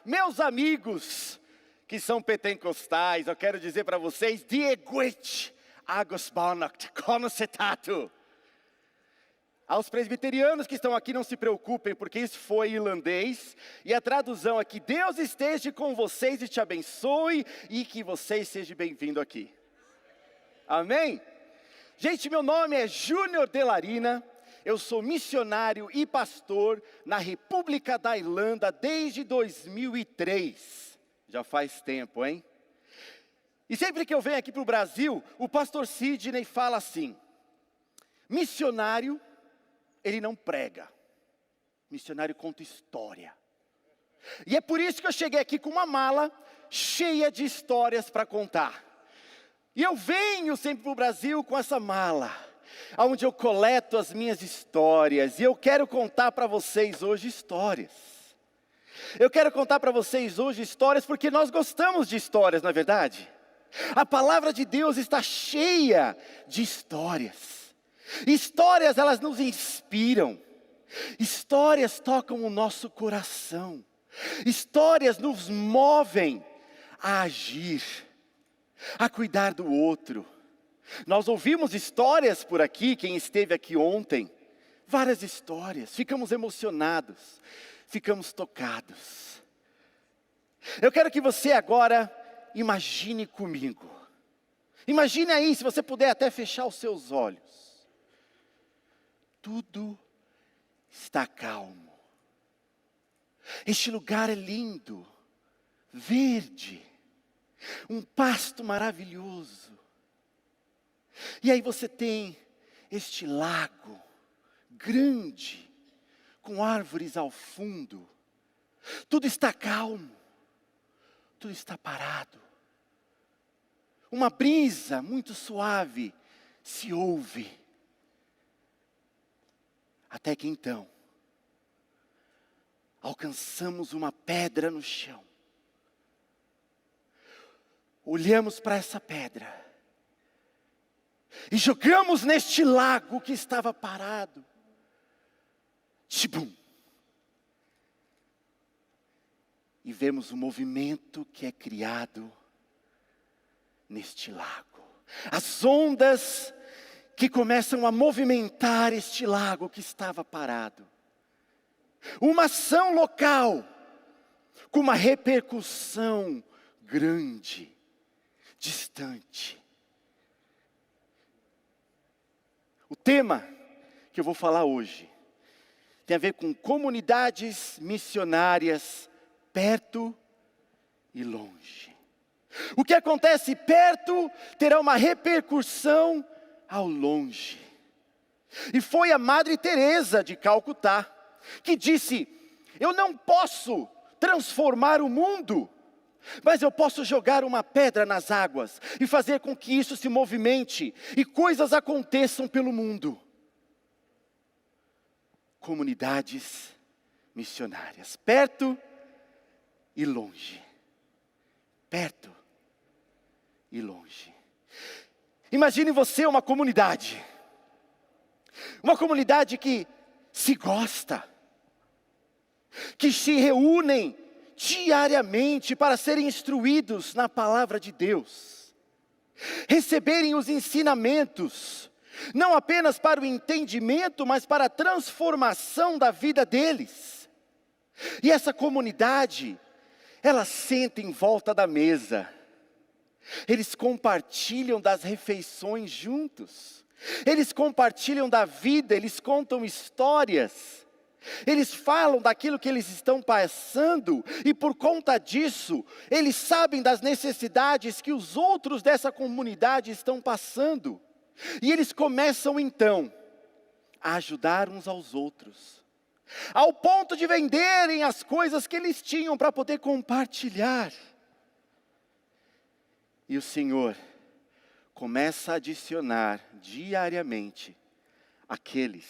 Meus amigos que são pentecostais, eu quero dizer para vocês, Dieguit, Agosbonacht, Conocetato. Aos presbiterianos que estão aqui, não se preocupem, porque isso foi irlandês. E a tradução aqui, Deus esteja com vocês e te abençoe, e que vocês sejam bem-vindos aqui. Amém? Gente, meu nome é Júnior Delarina, eu sou missionário e pastor na República da Irlanda desde 2003. Já faz tempo, hein? E sempre que eu venho aqui para o Brasil, o pastor Sidney fala assim, missionário, ele não prega, missionário conta história. E é por isso que eu cheguei aqui com uma mala cheia de histórias para contar. E eu venho sempre para o Brasil com essa mala, onde eu coleto as minhas histórias. E eu quero contar para vocês hoje histórias. Eu quero contar para vocês hoje histórias porque nós gostamos de histórias, não é verdade? A palavra de Deus está cheia de histórias. Histórias, elas nos inspiram. Histórias tocam o nosso coração. Histórias nos movem a agir, a cuidar do outro. Nós ouvimos histórias por aqui, quem esteve aqui ontem, várias histórias, ficamos emocionados, ficamos tocados. Eu quero que você agora imagine comigo. Imagine aí, se você puder até fechar os seus olhos. Tudo está calmo. Este lugar é lindo, verde, um pasto maravilhoso. E aí você tem este lago grande, com árvores ao fundo. Tudo está calmo, tudo está parado. Uma brisa muito suave se ouve. Até que então, alcançamos uma pedra no chão. Olhamos para essa pedra e jogamos neste lago que estava parado. Tibum! E vemos o movimento que é criado neste lago. As ondas que começam a movimentar este lago que estava parado. Uma ação local, com uma repercussão grande, distante. O tema que eu vou falar hoje tem a ver com comunidades missionárias perto e longe. O que acontece perto terá uma repercussão ao longe. E foi a Madre Teresa de Calcutá que disse, eu não posso transformar o mundo, mas eu posso jogar uma pedra nas águas e fazer com que isso se movimente e coisas aconteçam pelo mundo. Comunidades missionárias, perto e longe. Perto e longe. Imagine você uma comunidade que se gosta, que se reúnem diariamente para serem instruídos na palavra de Deus, receberem os ensinamentos, não apenas para o entendimento, mas para a transformação da vida deles. E essa comunidade, ela senta em volta da mesa. Eles compartilham das refeições juntos. Eles compartilham da vida, eles contam histórias. Eles falam daquilo que eles estão passando. E por conta disso, eles sabem das necessidades que os outros dessa comunidade estão passando. E eles começam então a ajudar uns aos outros. Ao ponto de venderem as coisas que eles tinham para poder compartilhar. E o Senhor começa a adicionar diariamente aqueles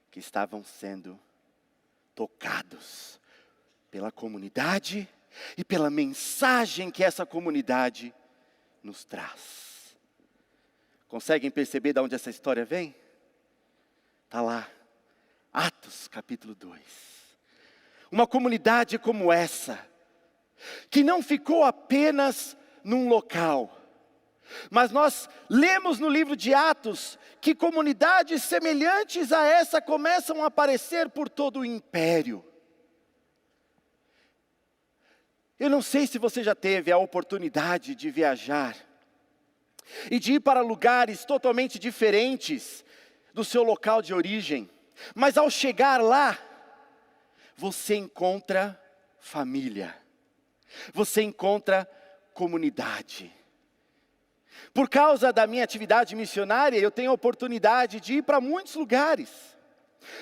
que estavam sendo tocados pela comunidade e pela mensagem que essa comunidade nos traz. Conseguem perceber de onde essa história vem? Está lá, Atos capítulo 2. uma comunidade como essa, que não ficou apenas num local, mas nós lemos no livro de Atos que comunidades semelhantes a essa começam a aparecer por todo o império. Eu não sei se você já teve a oportunidade de viajar e de ir para lugares totalmente diferentes do seu local de origem, mas ao chegar lá, você encontra família, você encontra comunidade. Por causa da minha atividade missionária, eu tenho a oportunidade de ir para muitos lugares.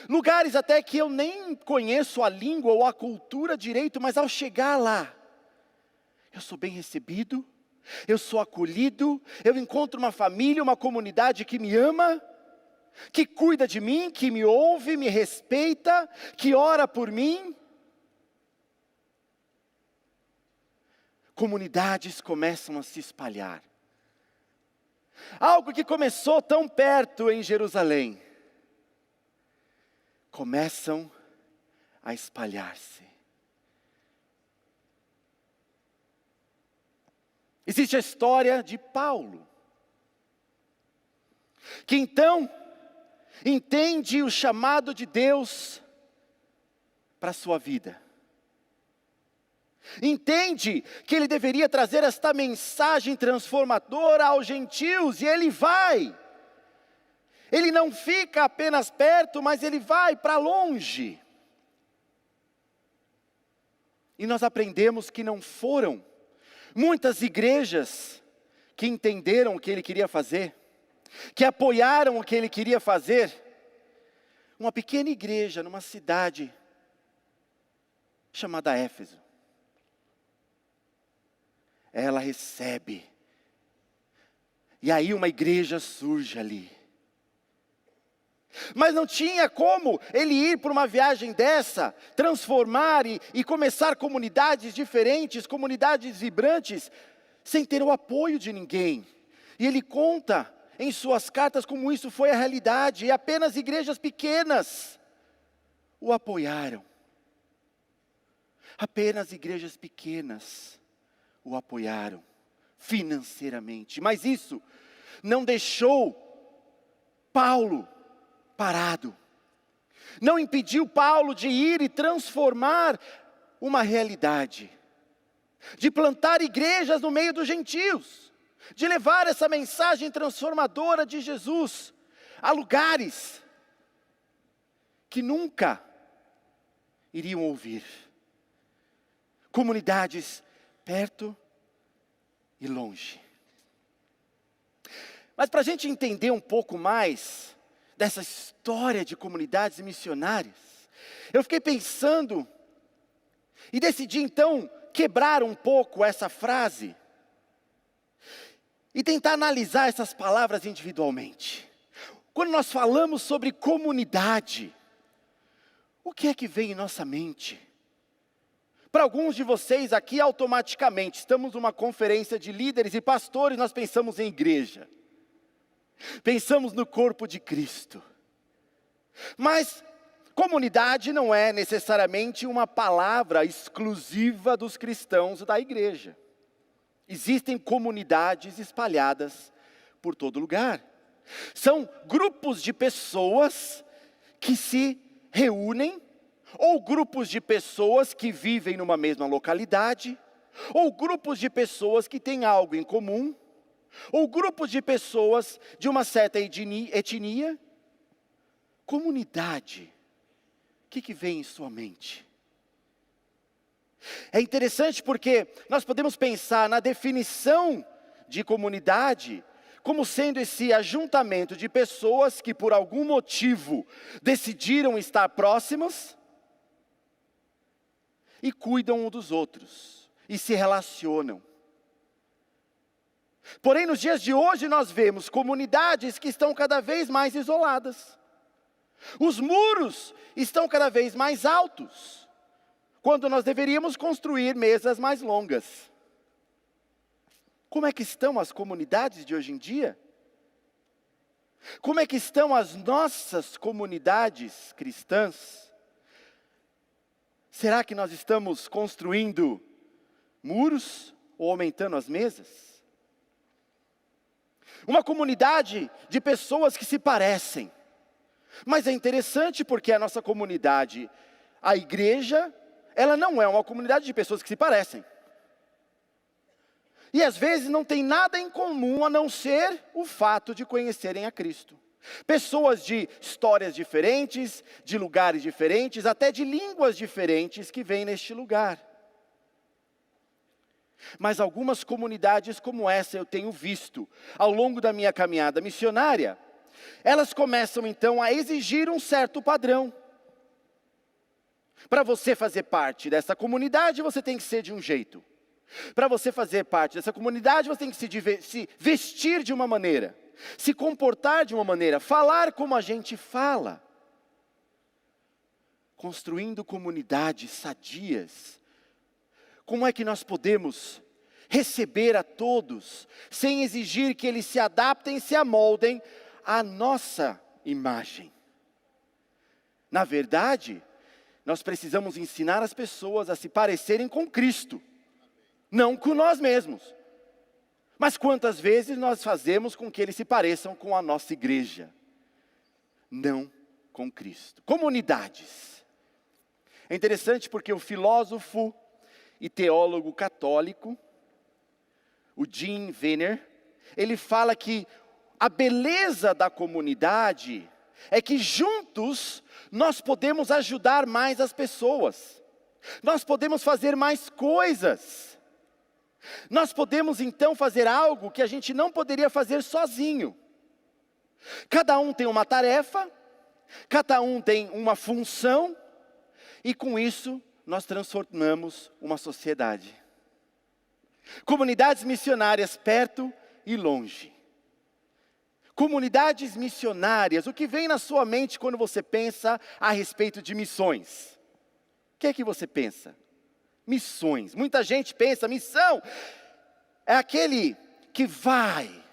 Lugares até que eu nem conheço a língua ou a cultura direito, mas ao chegar lá, eu sou bem recebido, eu sou acolhido, eu encontro uma família, uma comunidade que me ama, que cuida de mim, que me ouve, me respeita, que ora por mim. Comunidades começam a se espalhar. Algo que começou tão perto em Jerusalém, começam a espalhar-se. Existe a história de Paulo, que então entende o chamado de Deus para a sua vida. Entende que ele deveria trazer esta mensagem transformadora aos gentios, e ele vai. Ele não fica apenas perto, mas ele vai para longe. E nós aprendemos que não foram muitas igrejas que entenderam o que ele queria fazer, que apoiaram o que ele queria fazer. Uma pequena igreja numa cidade chamada Éfeso. Ela recebe. E aí uma igreja surge ali. Mas não tinha como ele ir por uma viagem dessa, transformar e começar comunidades diferentes, comunidades vibrantes, sem ter o apoio de ninguém. E ele conta em suas cartas como isso foi a realidade, e apenas igrejas pequenas o apoiaram. Apenas igrejas pequenas o apoiaram financeiramente. Mas isso não deixou Paulo parado. Não impediu Paulo de ir e transformar uma realidade. De plantar igrejas no meio dos gentios. De levar essa mensagem transformadora de Jesus a lugares que nunca iriam ouvir. Comunidades perto e longe. Mas para a gente entender um pouco mais dessa história de comunidades missionárias, eu fiquei pensando e decidi então quebrar um pouco essa frase e tentar analisar essas palavras individualmente. Quando nós falamos sobre comunidade, o que é que vem em nossa mente? Para alguns de vocês aqui, automaticamente, estamos numa conferência de líderes e pastores, nós pensamos em igreja. Pensamos no corpo de Cristo. Mas comunidade não é necessariamente uma palavra exclusiva dos cristãos da igreja. Existem comunidades espalhadas por todo lugar. São grupos de pessoas que se reúnem, ou grupos de pessoas que vivem numa mesma localidade, ou grupos de pessoas que têm algo em comum, ou grupos de pessoas de uma certa etnia. Comunidade, o que vem em sua mente? É interessante porque nós podemos pensar na definição de comunidade como sendo esse ajuntamento de pessoas que por algum motivo decidiram estar próximas e cuidam um dos outros e se relacionam. Porém, nos dias de hoje nós vemos comunidades que estão cada vez mais isoladas. Os muros estão cada vez mais altos, quando nós deveríamos construir mesas mais longas. Como é que estão as comunidades de hoje em dia? Como é que estão as nossas comunidades cristãs? Será que nós estamos construindo muros ou aumentando as mesas? Uma comunidade de pessoas que se parecem. Mas é interessante porque a nossa comunidade, a igreja, ela não é uma comunidade de pessoas que se parecem. E às vezes não tem nada em comum a não ser o fato de conhecerem a Cristo. Pessoas de histórias diferentes, de lugares diferentes, até de línguas diferentes que vêm neste lugar. Mas algumas comunidades como essa eu tenho visto ao longo da minha caminhada missionária. Elas começam então a exigir um certo padrão. Para você fazer parte dessa comunidade, você tem que ser de um jeito. Para você fazer parte dessa comunidade, você tem que se vestir de uma maneira, se comportar de uma maneira, falar como a gente fala. Construindo comunidades sadias. Como é que nós podemos receber a todos, sem exigir que eles se adaptem, se amoldem à nossa imagem? Na verdade, nós precisamos ensinar as pessoas a se parecerem com Cristo, não com nós mesmos. Mas quantas vezes nós fazemos com que eles se pareçam com a nossa igreja? Não com Cristo. Comunidades. É interessante porque o filósofo e teólogo católico, o Jim Venner, ele fala que a beleza da comunidade é que juntos nós podemos ajudar mais as pessoas. Nós podemos fazer mais coisas. Nós podemos então fazer algo que a gente não poderia fazer sozinho. Cada um tem uma tarefa, cada um tem uma função, e com isso nós transformamos uma sociedade. Comunidades missionárias perto e longe. Comunidades missionárias, o que vem na sua mente quando você pensa a respeito de missões? O que é que você pensa? Missões. Muita gente pensa, missão é aquele que vai,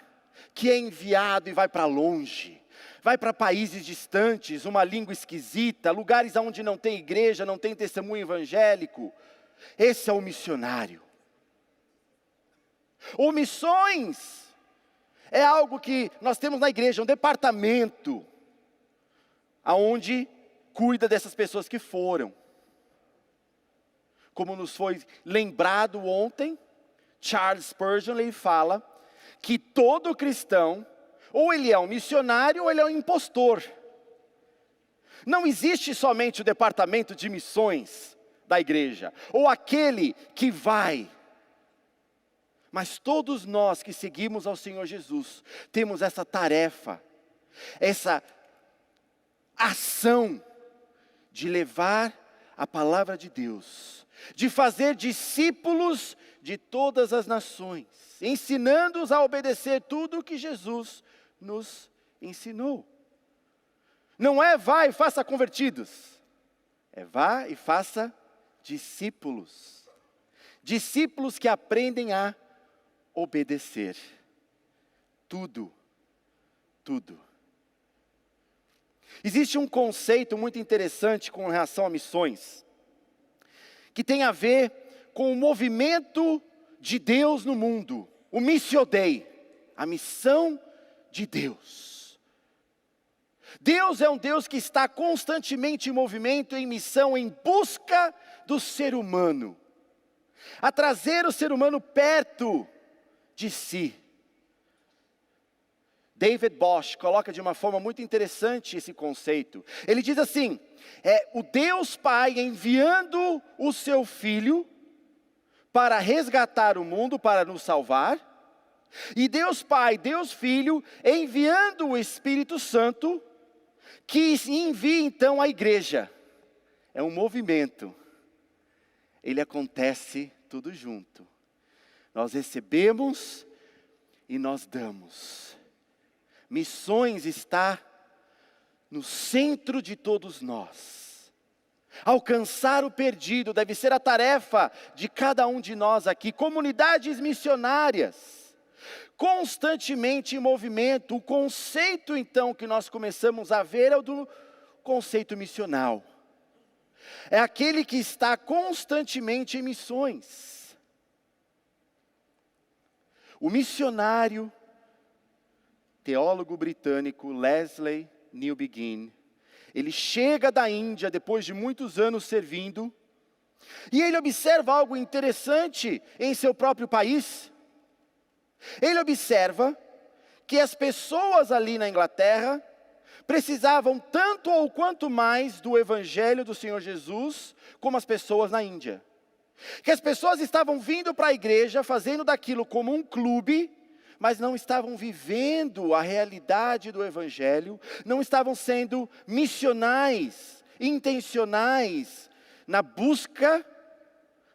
que é enviado e vai para longe. Vai para países distantes, uma língua esquisita, lugares onde não tem igreja, não tem testemunho evangélico. Esse é o missionário. Ou missões é algo que nós temos na igreja, um departamento, aonde cuida dessas pessoas que foram. Como nos foi lembrado ontem, Charles Spurgeon ele fala que todo cristão, ou ele é um missionário ou ele é um impostor. Não existe somente o departamento de missões da igreja, ou aquele que vai. Mas todos nós que seguimos ao Senhor Jesus, temos essa tarefa, essa ação de levar a palavra de Deus, de fazer discípulos de todas as nações, ensinando-os a obedecer tudo o que Jesus nos ensinou. Não é vá e faça convertidos, é vá e faça discípulos. Discípulos que aprendem a obedecer. Tudo. Existe um conceito muito interessante com relação a missões, que tem a ver com o movimento de Deus no mundo, o Missio Dei, a missão de Deus. Deus é um Deus que está constantemente em movimento, em missão, em busca do ser humano, a trazer o ser humano perto de si. David Bosch coloca de uma forma muito interessante esse conceito. Ele diz assim, o Deus Pai enviando o seu Filho para resgatar o mundo, para nos salvar, e Deus Pai, Deus Filho, enviando o Espírito Santo, que envia então a igreja. É um movimento. Ele acontece tudo junto. Nós recebemos e nós damos. Missões está no centro de todos nós. Alcançar o perdido deve ser a tarefa de cada um de nós aqui. Comunidades missionárias, constantemente em movimento. O conceito então que nós começamos a ver é o do conceito missional. é aquele que está constantemente em missões. O missionário, teólogo britânico Leslie Newbigin, ele chega da Índia depois de muitos anos servindo, e ele observa algo interessante em seu próprio país. Ele observa que as pessoas ali na Inglaterra precisavam tanto ou quanto mais do Evangelho do Senhor Jesus, como as pessoas na Índia. Que as pessoas estavam vindo para a igreja, fazendo daquilo como um clube, mas não estavam vivendo a realidade do Evangelho, não estavam sendo missionais, intencionais, na busca,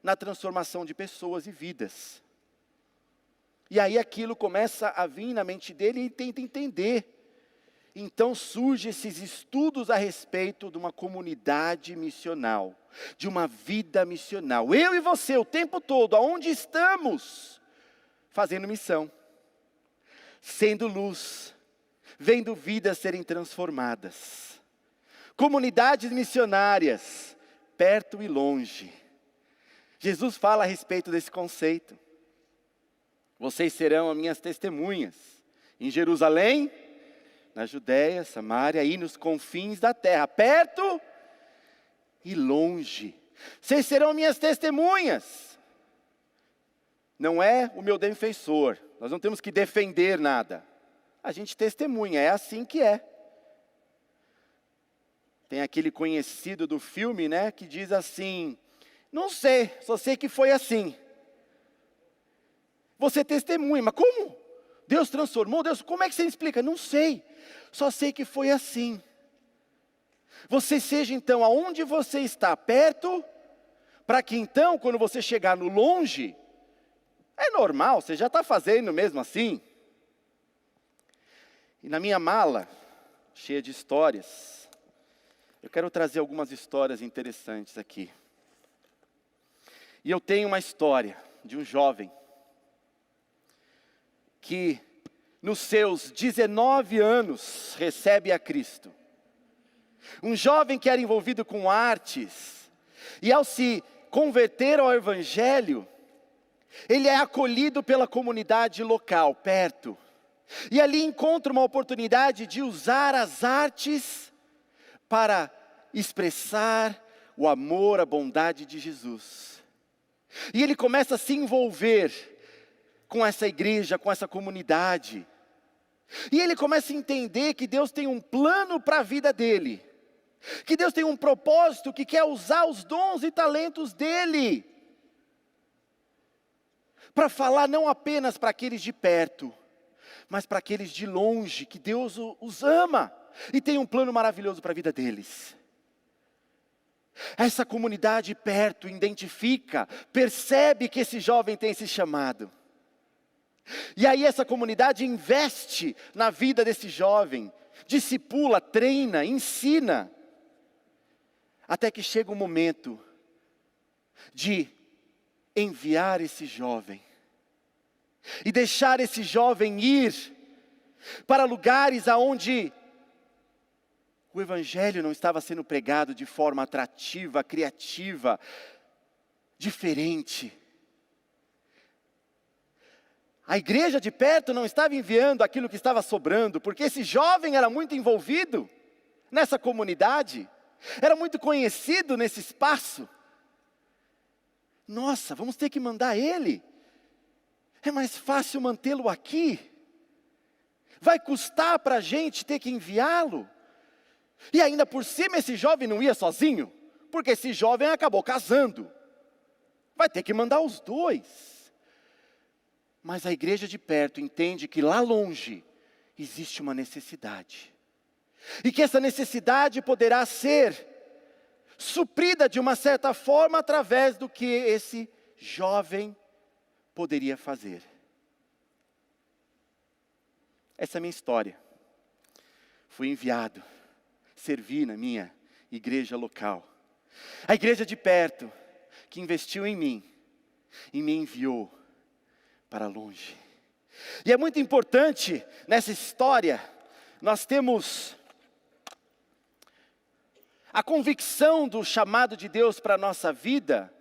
na transformação de pessoas e vidas. E aí aquilo começa a vir na mente dele e ele tenta entender. Então surgem esses estudos a respeito de uma comunidade missional, de uma vida missional. Eu e você, o tempo todo, aonde estamos? Fazendo missão, sendo luz, vendo vidas serem transformadas. Comunidades missionárias, perto e longe. Jesus fala a respeito desse conceito. Vocês serão as minhas testemunhas em Jerusalém, na Judéia, Samaria e nos confins da terra, perto e longe. Vocês serão minhas testemunhas. Não é o meu defensor, nós não temos que defender nada. A gente testemunha, é assim que é. Tem aquele conhecido do filme, né, que diz assim: não sei, só sei que foi assim. Você testemunha, mas como? Deus transformou? Deus, como é que você explica? Não sei, só sei que foi assim. Você seja então aonde você está, perto, para que então, quando você chegar no longe, é normal, você já está fazendo mesmo assim. E na minha mala, cheia de histórias, eu quero trazer algumas histórias interessantes aqui. E eu tenho uma história de um jovem que nos seus 19 anos recebe a Cristo. Um jovem que era envolvido com artes, e ao se converter ao Evangelho, ele é acolhido pela comunidade local, perto. E ali encontra uma oportunidade de usar as artes para expressar o amor, a bondade de Jesus. E ele começa a se envolver com essa igreja, com essa comunidade. E ele começa a entender que Deus tem um plano para a vida dele. Que Deus tem um propósito, que quer usar os dons e talentos dele. Para falar não apenas para aqueles de perto, mas para aqueles de longe, que Deus os ama. E tem um plano maravilhoso para a vida deles. Essa comunidade perto identifica, percebe que esse jovem tem esse chamado. E aí essa comunidade investe na vida desse jovem, discipula, treina, ensina, até que chega o momento de enviar esse jovem, e deixar esse jovem ir para lugares aonde o Evangelho não estava sendo pregado de forma atrativa, criativa, diferente. A igreja de perto não estava enviando aquilo que estava sobrando, porque esse jovem era muito envolvido nessa comunidade, era muito conhecido nesse espaço. Nossa, vamos ter que mandar ele? É mais fácil mantê-lo aqui? Vai custar para a gente ter que enviá-lo? E ainda por cima esse jovem não ia sozinho, porque esse jovem acabou casando. Vai ter que mandar os dois. Mas a igreja de perto entende que lá longe existe uma necessidade. E que essa necessidade poderá ser suprida de uma certa forma através do que esse jovem poderia fazer. Essa é a minha história. Fui enviado, servi na minha igreja local. A igreja de perto, que investiu em mim e me enviou para longe. E é muito importante nessa história, nós temos a convicção do chamado de Deus para a nossa vida,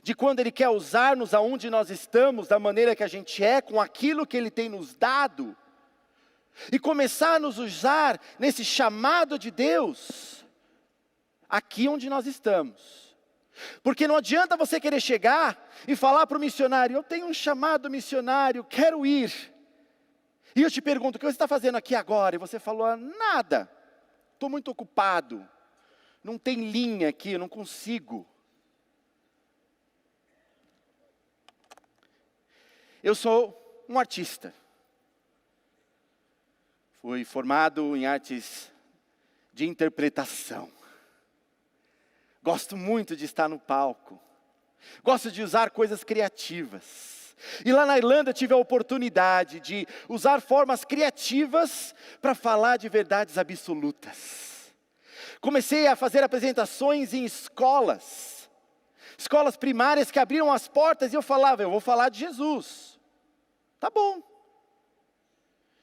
de quando Ele quer usar-nos aonde nós estamos, da maneira que a gente é, com aquilo que Ele tem nos dado, e começar a nos usar nesse chamado de Deus, aqui onde nós estamos. Porque não adianta você querer chegar e falar para o missionário: eu tenho um chamado missionário, quero ir. E eu te pergunto: o que você está fazendo aqui agora? E você falou: nada, estou muito ocupado, não tem linha aqui, eu não consigo. Eu sou um artista. Fui formado em artes de interpretação. Gosto muito de estar no palco. Gosto de usar coisas criativas. E lá na Irlanda eu tive a oportunidade de usar formas criativas para falar de verdades absolutas. Comecei a fazer apresentações em escolas primárias que abriram as portas e eu falava: eu vou falar de Jesus. Tá bom.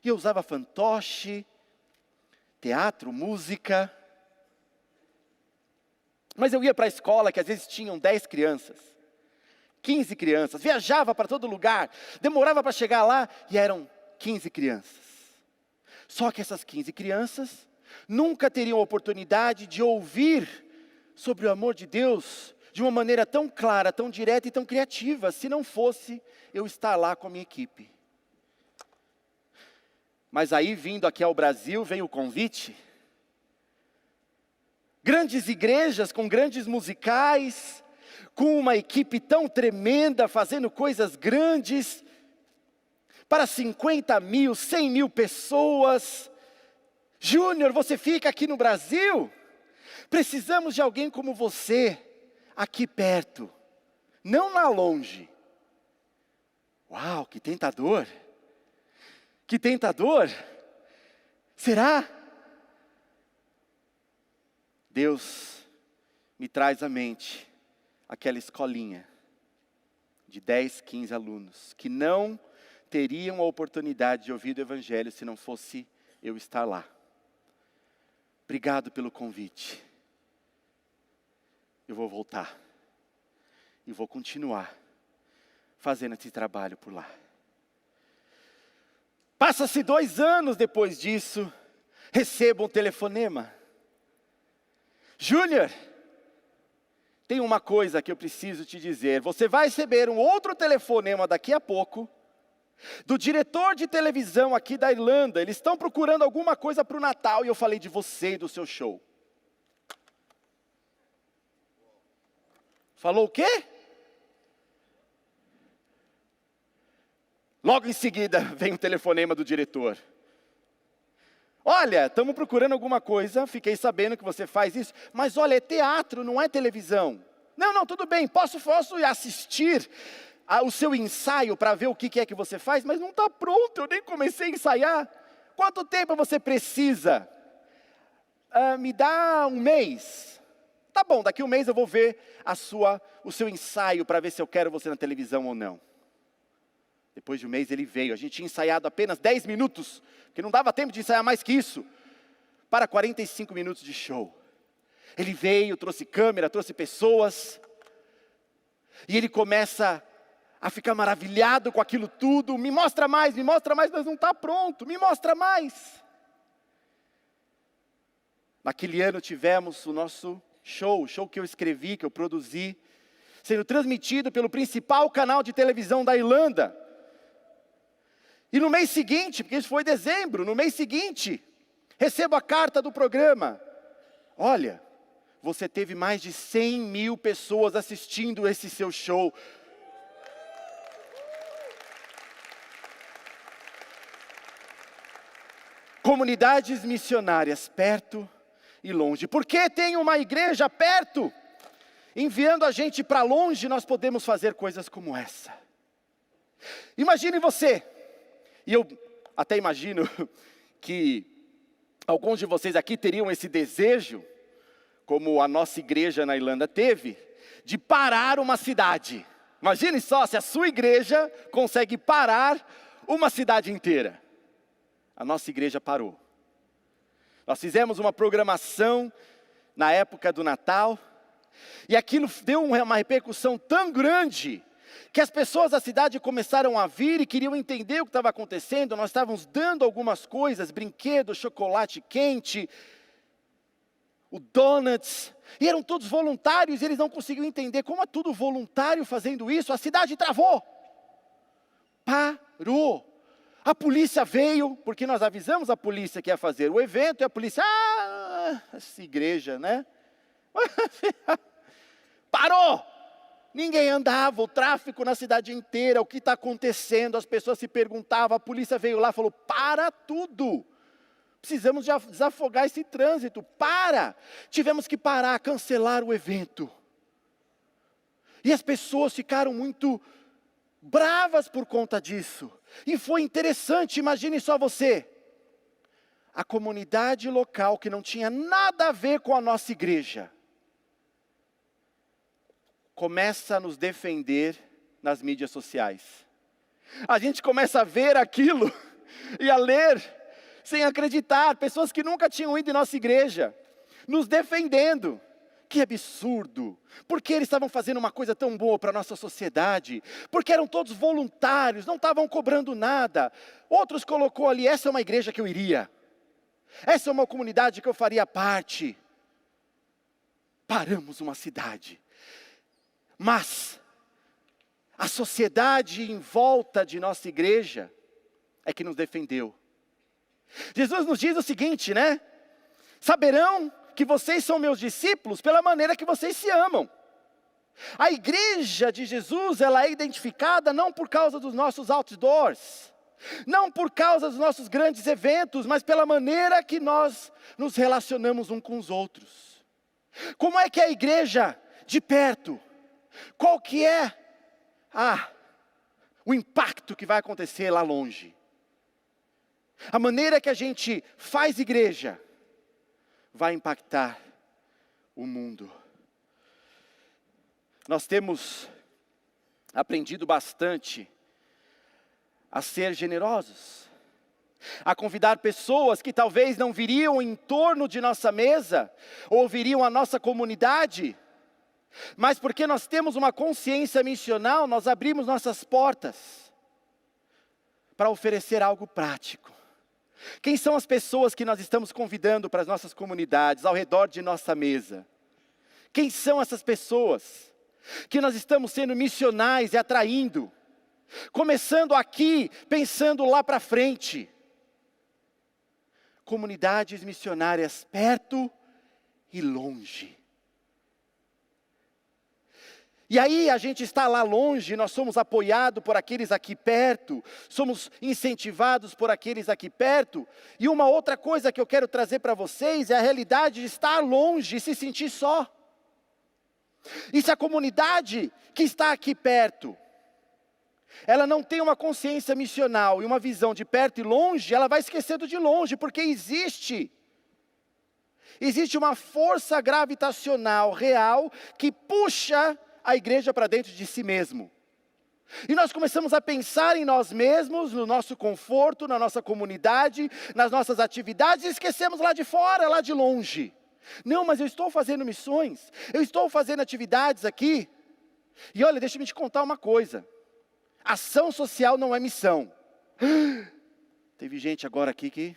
E eu usava fantoche, teatro, música. Mas eu ia para a escola que às vezes tinham 10 crianças, 15 crianças. Viajava para todo lugar, demorava para chegar lá e eram 15 crianças. Só que essas 15 crianças nunca teriam a oportunidade de ouvir sobre o amor de Deus de uma maneira tão clara, tão direta e tão criativa, se não fosse eu estar lá com a minha equipe. Mas aí, vindo aqui ao Brasil, veio o convite. Grandes igrejas com grandes musicais, com uma equipe tão tremenda, fazendo coisas grandes, para 50 mil, 100 mil pessoas. Júnior, você fica aqui no Brasil? Precisamos de alguém como você, aqui perto, não lá longe. Uau, que tentador! Que tentador! Será? Deus me traz à mente aquela escolinha de 10, 15 alunos que não teriam a oportunidade de ouvir o Evangelho se não fosse eu estar lá. Obrigado pelo convite. Eu vou voltar e vou continuar fazendo esse trabalho por lá. Passa-se 2 anos depois disso, recebo um telefonema. Júnior, tem uma coisa que eu preciso te dizer. Você vai receber um outro telefonema daqui a pouco, do diretor de televisão aqui da Irlanda. Eles estão procurando alguma coisa para o Natal e eu falei de você e do seu show. Falou o quê? Logo em seguida vem um telefonema do diretor. Olha, estamos procurando alguma coisa, fiquei sabendo que você faz isso, mas olha, é teatro, não é televisão. Não, tudo bem, posso assistir o seu ensaio para ver o que é que você faz, mas não está pronto, eu nem comecei a ensaiar. Quanto tempo você precisa? Me dá 1 mês. Tá bom, daqui 1 mês eu vou ver o seu ensaio para ver se eu quero você na televisão ou não. Depois de 1 mês ele veio, a gente tinha ensaiado apenas 10 minutos, porque não dava tempo de ensaiar mais que isso, para 45 minutos de show. Ele veio, trouxe câmera, trouxe pessoas, e ele começa a ficar maravilhado com aquilo tudo. Me mostra mais, mas não está pronto, me mostra mais. Naquele ano tivemos o nosso show, o show que eu escrevi, que eu produzi, sendo transmitido pelo principal canal de televisão da Irlanda. E no mês seguinte, porque isso foi em dezembro, no mês seguinte, recebo a carta do programa. Olha, você teve mais de 100 mil pessoas assistindo esse seu show. Comunidades missionárias perto e longe. Porque tem uma igreja perto, enviando a gente para longe, nós podemos fazer coisas como essa. Imagine você. E eu até imagino que alguns de vocês aqui teriam esse desejo, como a nossa igreja na Irlanda teve, de parar uma cidade. Imagine só se a sua igreja consegue parar uma cidade inteira. A nossa igreja parou. Nós fizemos uma programação na época do Natal. E aquilo deu uma repercussão tão grande, que as pessoas da cidade começaram a vir e queriam entender o que estava acontecendo. Nós estávamos dando algumas coisas, brinquedos, chocolate quente, o donuts, e eram todos voluntários, e eles não conseguiam entender como é tudo voluntário fazendo isso. A cidade travou, parou. A polícia veio, porque nós avisamos a polícia que ia fazer o evento, e a polícia, essa igreja, né? Parou! Ninguém andava, o tráfico na cidade inteira, o que está acontecendo? As pessoas se perguntavam, a polícia veio lá e falou, para tudo! Precisamos desafogar esse trânsito, para! Tivemos que parar, cancelar o evento. E as pessoas ficaram muito bravas por conta disso. E foi interessante, imagine só você. A comunidade local que não tinha nada a ver com a nossa igreja, começa a nos defender nas mídias sociais. A gente começa a ver aquilo e a ler, sem acreditar, pessoas que nunca tinham ido em nossa igreja, nos defendendo. Que absurdo! Porque eles estavam fazendo uma coisa tão boa para a nossa sociedade, porque eram todos voluntários, não estavam cobrando nada. Outros colocou ali, essa é uma igreja que eu iria, essa é uma comunidade que eu faria parte. Paramos uma cidade. Mas a sociedade em volta de nossa igreja é que nos defendeu. Jesus nos diz o seguinte, né? Saberão que vocês são meus discípulos pela maneira que vocês se amam. A igreja de Jesus, ela é identificada não por causa dos nossos outdoors, não por causa dos nossos grandes eventos, mas pela maneira que nós nos relacionamos uns com os outros. Como é que é a igreja de perto? Qual que é o impacto que vai acontecer lá longe? A maneira que a gente faz igreja vai impactar o mundo. Nós temos aprendido bastante a ser generosos, a convidar pessoas que talvez não viriam em torno de nossa mesa, ou viriam à nossa comunidade, mas porque nós temos uma consciência missional, nós abrimos nossas portas para oferecer algo prático. Quem são as pessoas que nós estamos convidando para as nossas comunidades, ao redor de nossa mesa? Quem são essas pessoas que nós estamos sendo missionais e atraindo? Começando aqui, pensando lá para frente. Comunidades missionárias perto e longe. E aí a gente está lá longe, nós somos apoiados por aqueles aqui perto, somos incentivados por aqueles aqui perto. E uma outra coisa que eu quero trazer para vocês é a realidade de estar longe e se sentir só. E se a comunidade que está aqui perto, ela não tem uma consciência missional e uma visão de perto e longe, ela vai esquecer do de longe, porque existe uma força gravitacional real que puxa a igreja para dentro de si mesmo. E nós começamos a pensar em nós mesmos, no nosso conforto, na nossa comunidade, nas nossas atividades, e esquecemos lá de fora, lá de longe. Não, mas eu estou fazendo missões, eu estou fazendo atividades aqui. E olha, deixa eu te contar uma coisa. Ação social não é missão. Teve gente agora aqui que...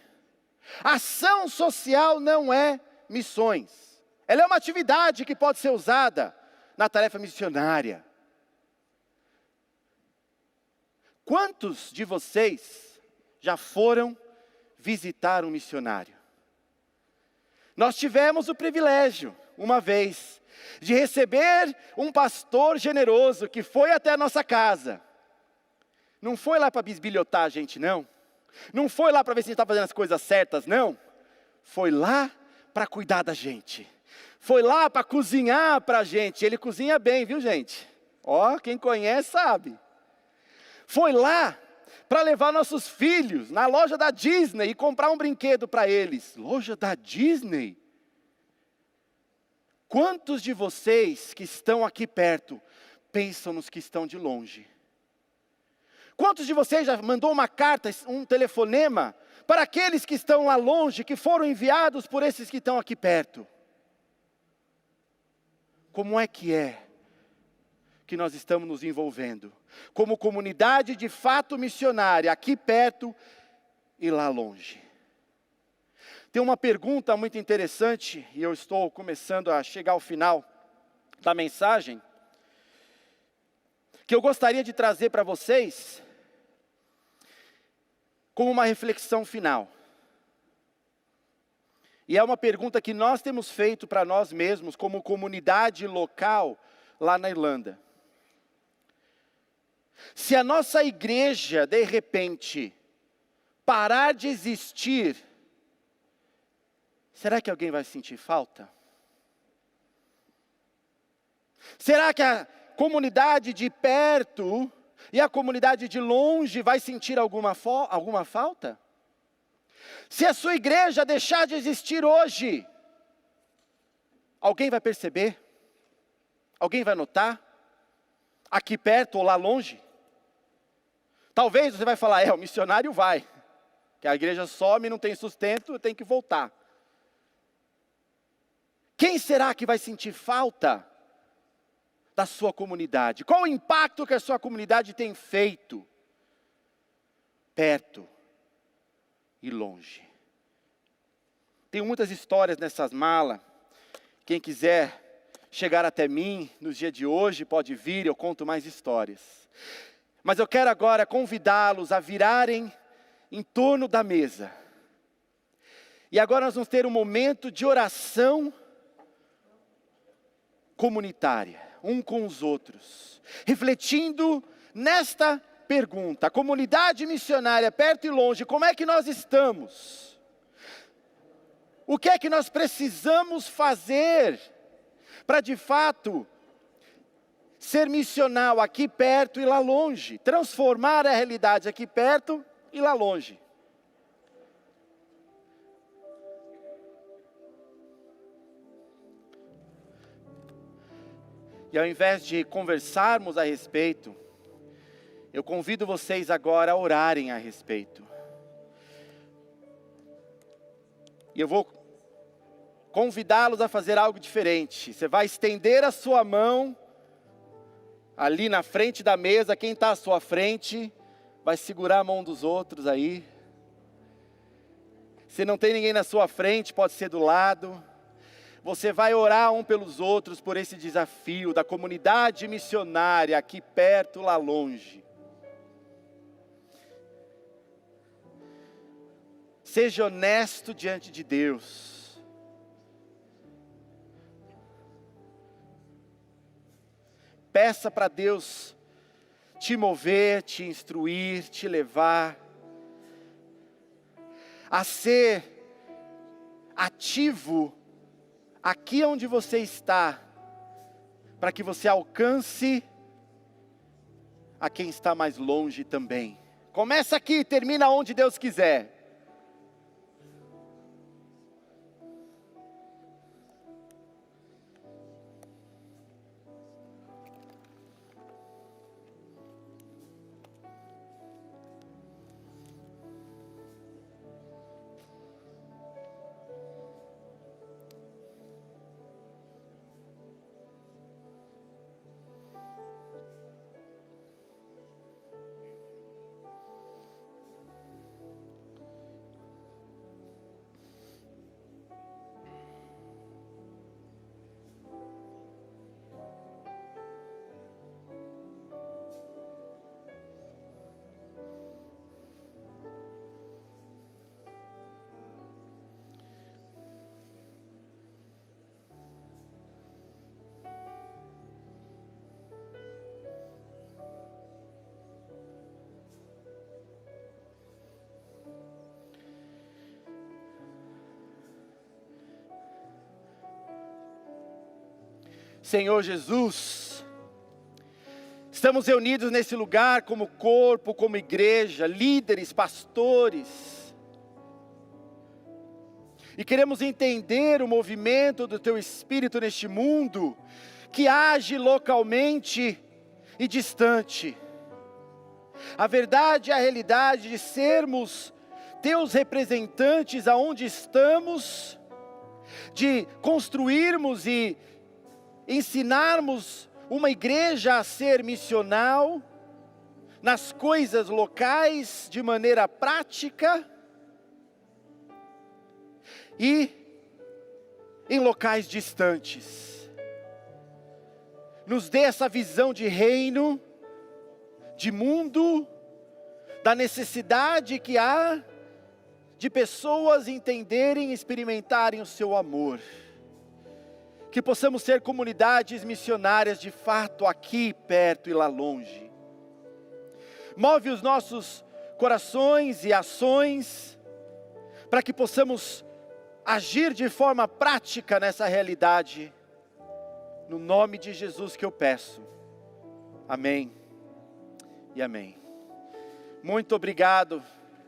Ação social não é missões. Ela é uma atividade que pode ser usada na tarefa missionária. Quantos de vocês já foram visitar um missionário? Nós tivemos o privilégio, uma vez, de receber um pastor generoso que foi até a nossa casa. Não foi lá para bisbilhotar a gente, não. Não foi lá para ver se a gente está fazendo as coisas certas, não. Foi lá para cuidar da gente. Foi lá para cozinhar para a gente. Ele cozinha bem, viu, gente? Ó, quem conhece sabe. Foi lá para levar nossos filhos na loja da Disney e comprar um brinquedo para eles. Loja da Disney? Quantos de vocês que estão aqui perto pensam nos que estão de longe? Quantos de vocês já mandou uma carta, um telefonema para aqueles que estão lá longe, que foram enviados por esses que estão aqui perto? como é que nós estamos nos envolvendo? Como comunidade de fato missionária, aqui perto e lá longe. Tem uma pergunta muito interessante, e eu estou começando a chegar ao final da mensagem, que eu gostaria de trazer para vocês, como uma reflexão final. E é uma pergunta que nós temos feito para nós mesmos, como comunidade local, lá na Irlanda. Se a nossa igreja, de repente, parar de existir, será que alguém vai sentir falta? Será que a comunidade de perto e a comunidade de longe vai sentir alguma falta? Se a sua igreja deixar de existir hoje, alguém vai perceber? Alguém vai notar? Aqui perto ou lá longe? Talvez você vai falar, o missionário vai. Que a igreja some, não tem sustento, tem que voltar. Quem será que vai sentir falta da sua comunidade? Qual o impacto que a sua comunidade tem feito? Perto e longe. Tenho muitas histórias nessas malas. Quem quiser chegar até mim nos dias de hoje, pode vir, eu conto mais histórias. Mas eu quero agora convidá-los a virarem em torno da mesa. E agora nós vamos ter um momento de oração comunitária, um com os outros, refletindo nesta pergunta: a comunidade missionária, perto e longe, como é que nós estamos? O que é que nós precisamos fazer para de fato ser missional aqui perto e lá longe, transformar a realidade aqui perto e lá longe? E ao invés de conversarmos a respeito, eu convido vocês agora a orarem a respeito. E eu vou convidá-los a fazer algo diferente. Você vai estender a sua mão ali na frente da mesa. Quem está à sua frente vai segurar a mão dos outros aí. Se não tem ninguém na sua frente, pode ser do lado. Você vai orar um pelos outros por esse desafio da comunidade missionária aqui perto, lá longe. Seja honesto diante de Deus. Peça para Deus te mover, te instruir, te levar a ser ativo aqui onde você está, para que você alcance a quem está mais longe também. Começa aqui e termina onde Deus quiser. Senhor Jesus, estamos reunidos nesse lugar como corpo, como igreja, líderes, pastores, e queremos entender o movimento do Teu Espírito neste mundo, que age localmente e distante. A verdade e a realidade de sermos Teus representantes aonde estamos, de construirmos e ensinarmos uma igreja a ser missional, nas coisas locais, de maneira prática, e em locais distantes. Nos dê essa visão de reino, de mundo, da necessidade que há de pessoas entenderem e experimentarem o seu amor. Que possamos ser comunidades missionárias de fato aqui perto e lá longe. Move os nossos corações e ações para que possamos agir de forma prática nessa realidade. No nome de Jesus que eu peço. Amém e amém. Muito obrigado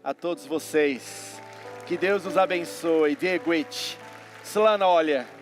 a todos vocês. Que Deus os abençoe. Diego, Slana, olha.